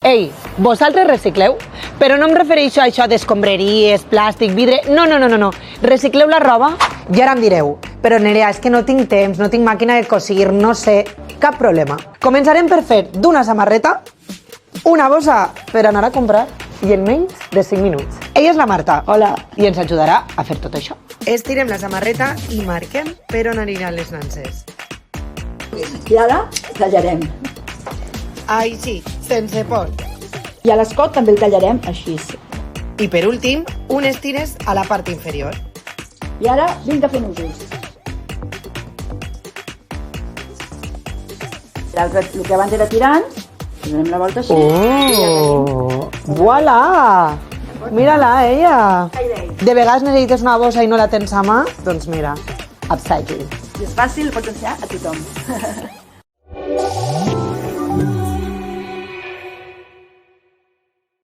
Ei, vosaltres recicleu? Però no em refereixo a això d'escombraries, plàstic, vidre... No. Recicleu la roba? I ara em direu, però Nerea, és que no tinc temps, no tinc màquina de cosir, no sé... Cap problema. Començarem per fer d'una samarreta una bossa per anar a comprar i en menys de 5 minuts. Ella és la Marta. Hola. I ens ajudarà a fer tot això. Estirem la samarreta i marquem per on aniran les nanses. I ara tallarem. Ai, sí, sense por. I a l'escot també el tallarem així. I per últim, unes tires a la part inferior. I ara vinga fent usos. El que abans era tirant, donem la volta així. Oh! Voilà! Mira-la, ella! De vegades necessites una bossa i no la tens a mà? Doncs mira, upcycling. Si és fàcil, pots ensenyar a tothom.